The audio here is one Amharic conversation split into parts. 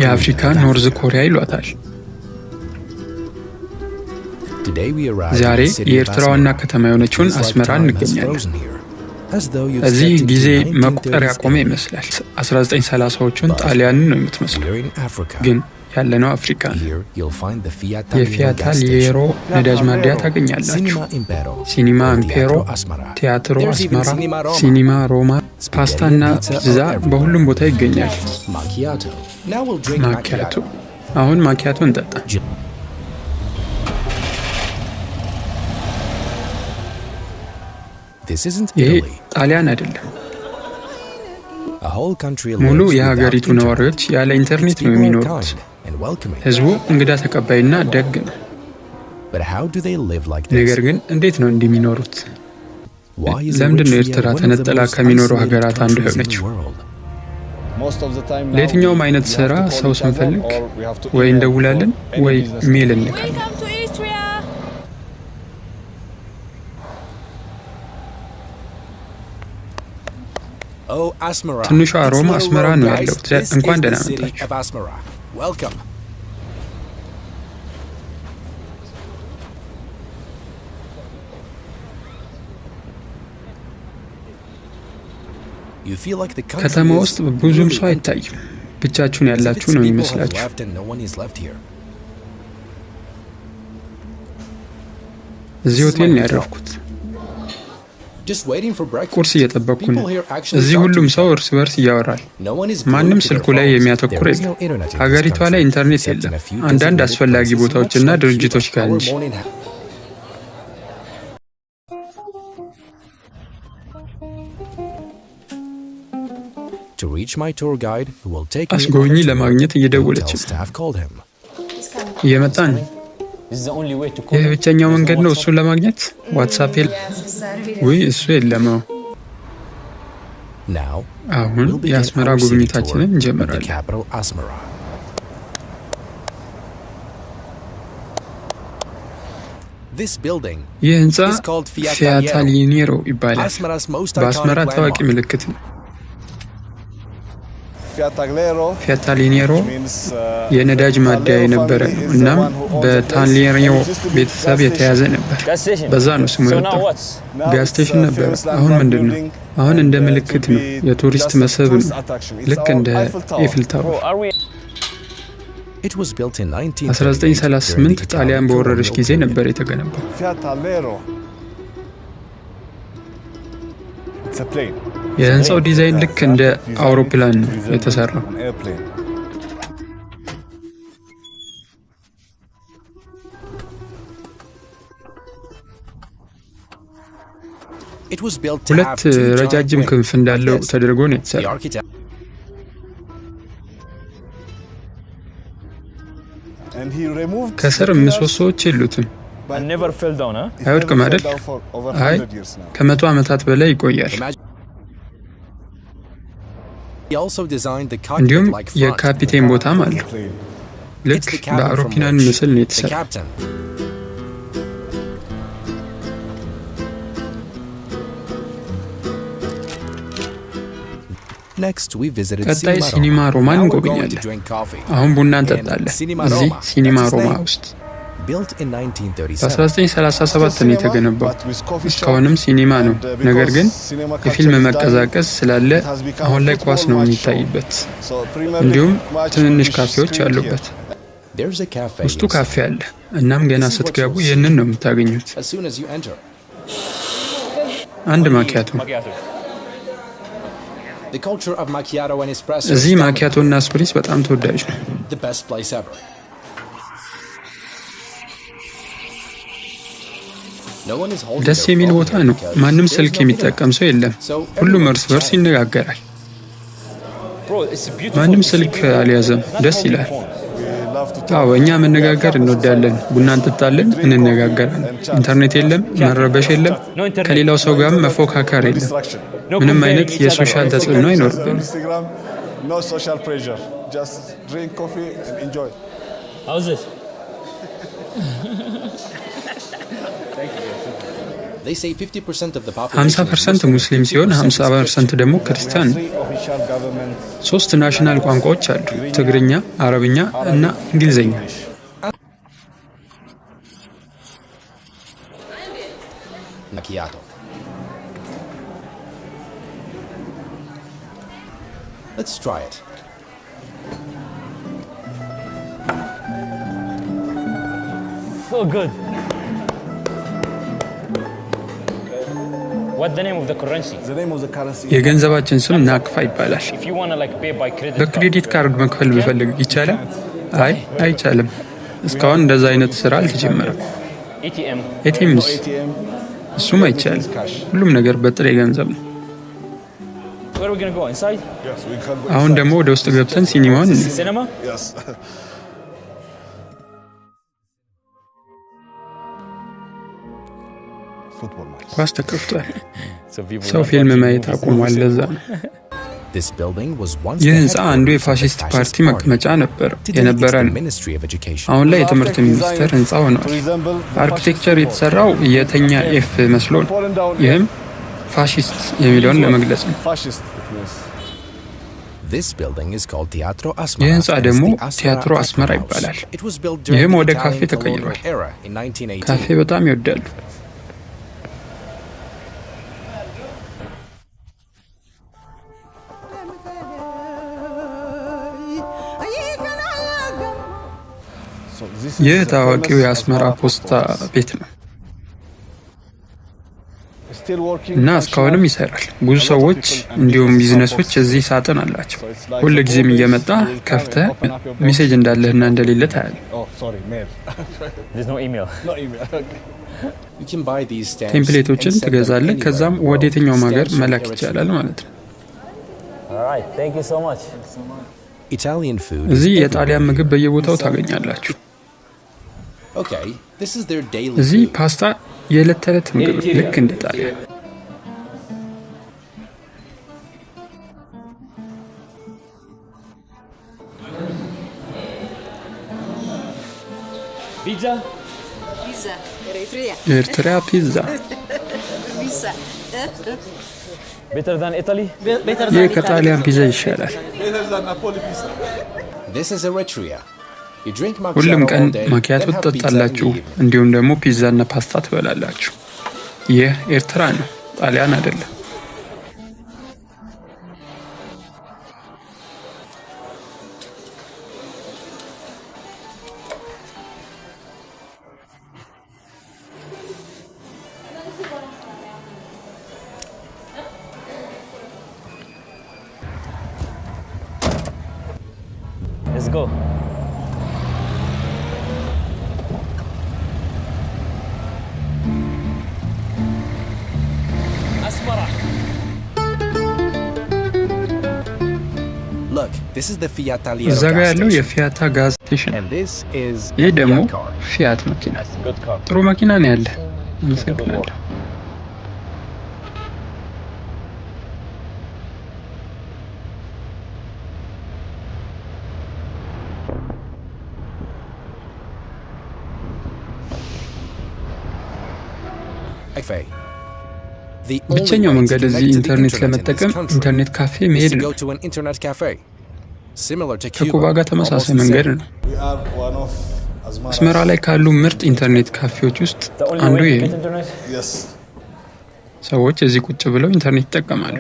የአፍሪካ ኖርዝ ኮሪያ ይሏታል። ዛሬ የኤርትራ ዋና ከተማ የሆነችውን አስመራ እንገኛለን። እዚህ ጊዜ መቁጠር ያቆመ ይመስላል። 1930ዎቹን ጣሊያንን ነው የምትመስለው፣ ግን ያለነው አፍሪካ ነው። የፊያት አሊየሮ ነዳጅ ማደያ ታገኛላችሁ። ሲኒማ ኢምፔሮ፣ ቲያትሮ አስመራ፣ ሲኒማ ሮማ፣ ፓስታና ፒዛ በሁሉም ቦታ ይገኛል። ማኪያቶ። አሁን ማኪያቶ እንጠጣ። ይሄ ጣሊያን አይደለም። ሙሉ የሀገሪቱ ነዋሪዎች ያለ ኢንተርኔት ነው የሚኖሩት። ህዝቡ እንግዳ ተቀባይና ደግ ነው። ነገር ግን እንዴት ነው እንደሚኖሩት? ለምንድን ነው ኤርትራ ተነጥላ ከሚኖሩ ሀገራት አንዱ የሆነችው? ለየትኛውም አይነት ስራ ሰው ስንፈልግ ወይ እንደውላለን ወይ ሜል እንልካለን። ትንሿ ሮማ አስመራ ነው ያለው። እንኳን ደህና መጣችሁ። ከተማ ውስጥ ብዙም ሰው አይታይም። ብቻችሁን ያላችሁ ነው የሚመስላችሁ። እዚህ ሆቴል ነው ያረፍኩት። ቁርስ እየጠበቅኩ ነው። እዚህ ሁሉም ሰው እርስ በርስ እያወራል። ማንም ስልኩ ላይ የሚያተኩር የለም። ሀገሪቷ ላይ ኢንተርኔት የለም። አንዳንድ አስፈላጊ ቦታዎችና ድርጅቶች ጋር እንጂ። አስጎብኚ ለማግኘት እየደወለች ነው። እየመጣ ነው። ይህ ብቸኛው መንገድ ነው እሱን ለማግኘት። ዋትሳፕ ወይ እሱ የለም። አሁን የአስመራ ጉብኝታችንን እንጀምራለን። ይህ ህንፃ ፊያት አሊየሮ ይባላል። በአስመራ ታዋቂ ምልክት ነው። ፊያት አሊየሮ የነዳጅ ማደያ የነበረ ነው። እናም በታሊየሮ ቤተሰብ የተያዘ ነበር። በዛ ነው ስሙ የወጣው። ጋዝ ስቴሽን ነበር። አሁን ምንድን ነው? አሁን እንደ ምልክት ነው። የቱሪስት መስህብ ነው። ልክ እንደ ኤፍል ታወር። 1938 ጣሊያን በወረረች ጊዜ ነበር የተገነባው። የህንፃው ዲዛይን ልክ እንደ አውሮፕላን ነው የተሰራው። ሁለት ረጃጅም ክንፍ እንዳለው ተደርጎ ነው የተሰራው። ከስር ምሰሶዎች የሉትም። አይወድቅም አይደል? አይ ከ100 ዓመታት በላይ ይቆያል። እንዲሁም የካፒቴን ቦታም አለው። ልክ በአውሮፕላን ምስል ነው የተሰራው። ቀጣይ ሲኒማ ሮማን እንጎብኛለን። አሁን ቡና እንጠጣለን እዚህ ሲኒማ ሮማ ውስጥ። በ1937 ነው የተገነባው። እስካሁንም ሲኒማ ነው። ነገር ግን የፊልም መቀዛቀዝ ስላለ አሁን ላይ ኳስ ነው የሚታይበት። እንዲሁም ትንንሽ ካፌዎች አሉበት። ውስጡ ካፌ አለ። እናም ገና ስትገቡ ይህንን ነው የምታገኙት። አንድ ማኪያቶ። እዚህ ማኪያቶ እና ስፕሪስ በጣም ተወዳጅ ነው። ደስ የሚል ቦታ ነው። ማንም ስልክ የሚጠቀም ሰው የለም። ሁሉም እርስ በርስ ይነጋገራል። ማንም ስልክ አልያዘም። ደስ ይላል። አዎ እኛ መነጋገር እንወዳለን። ቡና እንጠጣለን፣ እንነጋገራለን። ኢንተርኔት የለም፣ መረበሽ የለም፣ ከሌላው ሰው ጋር መፎካከር የለም። ምንም አይነት የሶሻል ተጽዕኖ አይኖርብንም። 50% ሙስሊም ሲሆን 50% ደግሞ ክርስቲያን ነው። 3 ናሽናል ቋንቋዎች አሉ፣ ትግርኛ፣ አረብኛ እና እንግሊዝኛ። Macchiato. Let's try it. So good. What's the name of the currency? የገንዘባችን ስም ናቅፋ ይባላል። If you want to like pay by credit በክሬዲት ካርድ መክፈል ብፈልግ ይቻላል? አይ አይቻልም። እስካሁን እንደዛ አይነት ስራ አልተጀመረም። ኤቲኤምስ? እሱም አይቻልም። ሁሉም ነገር በጥሬ ገንዘብ ነው። አሁን ደግሞ ወደ ውስጥ ገብተን ሲኒማውን ኳስ ተከፍቷል። ሰው ፊልም ማየት አቁሟል። ለዛ ነው። ይህ ህንፃ አንዱ የፋሺስት ፓርቲ መቀመጫ የነበረ ነው። አሁን ላይ የትምህርት ሚኒስቴር ህንፃ ሆኗል። አርኪቴክቸር የተሰራው የተኛ ኤፍ መስሎ ነው። ይህም ፋሺስት የሚለውን ለመግለጽ ነው። ይህ ህንፃ ደግሞ ቲያትሮ አስመራ ይባላል። ይህም ወደ ካፌ ተቀይሯል። ካፌ በጣም ይወዳሉ። ይህ ታዋቂው የአስመራ ፖስታ ቤት ነው እና እስካሁንም ይሰራል። ብዙ ሰዎች እንዲሁም ቢዝነሶች እዚህ ሳጥን አላቸው። ሁል ጊዜም እየመጣ ከፍተህ ሜሴጅ እንዳለህና እንደሌለ ታያለህ። ቴምፕሌቶችን ትገዛለህ። ከዛም ወደ የትኛውም ሀገር መላክ ይቻላል ማለት ነው። እዚህ የጣሊያን ምግብ በየቦታው ታገኛላችሁ። እዚህ ፓስታ የዕለት ተዕለት ምግብ ልክ እንደ ጣሊያን። የኤርትራ ፒዛ ይህ ከጣሊያን ፒዛ ይሻላል። ሁሉም ቀን ማኪያቶ ትጠጣላችሁ፣ እንዲሁም ደግሞ ፒዛና ፓስታ ትበላላችሁ። ይህ ኤርትራ ነው፣ ጣሊያን አይደለም። Let's go. Asmara. Look, this is the Fiat Talieiro እዛ ጋ ያለው የፊያታ ጋዝ ስቴሽን። ይህ ደግሞ ፊያት መኪና። ጥሩ መኪና ነው ያለ። አመሰግናለሁ። ብቸኛው መንገድ እዚህ ኢንተርኔት ለመጠቀም ኢንተርኔት ካፌ መሄድ ነው። ከኩባ ጋር ተመሳሳይ መንገድ ነው። አስመራ ላይ ካሉ ምርጥ ኢንተርኔት ካፌዎች ውስጥ አንዱ ይሄ ነው። ሰዎች እዚህ ቁጭ ብለው ኢንተርኔት ይጠቀማሉ።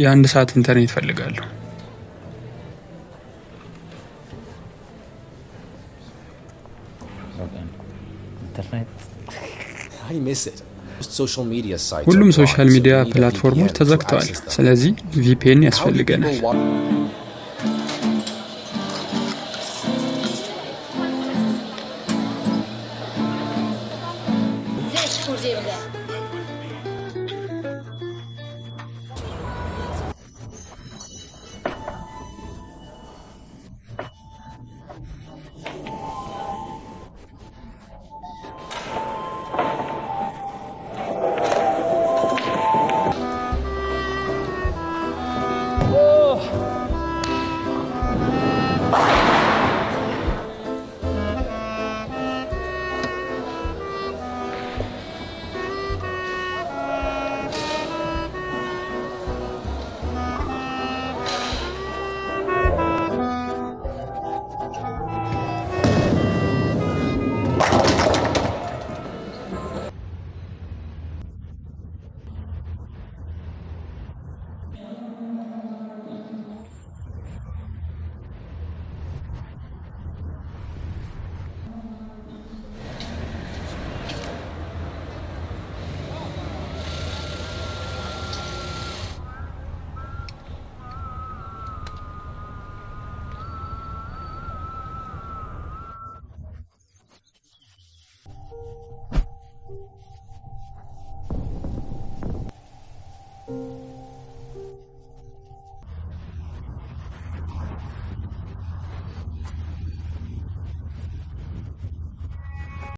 የ1 ሰዓት ኢንተርኔት ይፈልጋሉ። ሁሉም ሶሻል ሚዲያ ፕላትፎርሞች ተዘግተዋል። ስለዚህ ቪፒኤን ያስፈልገናል።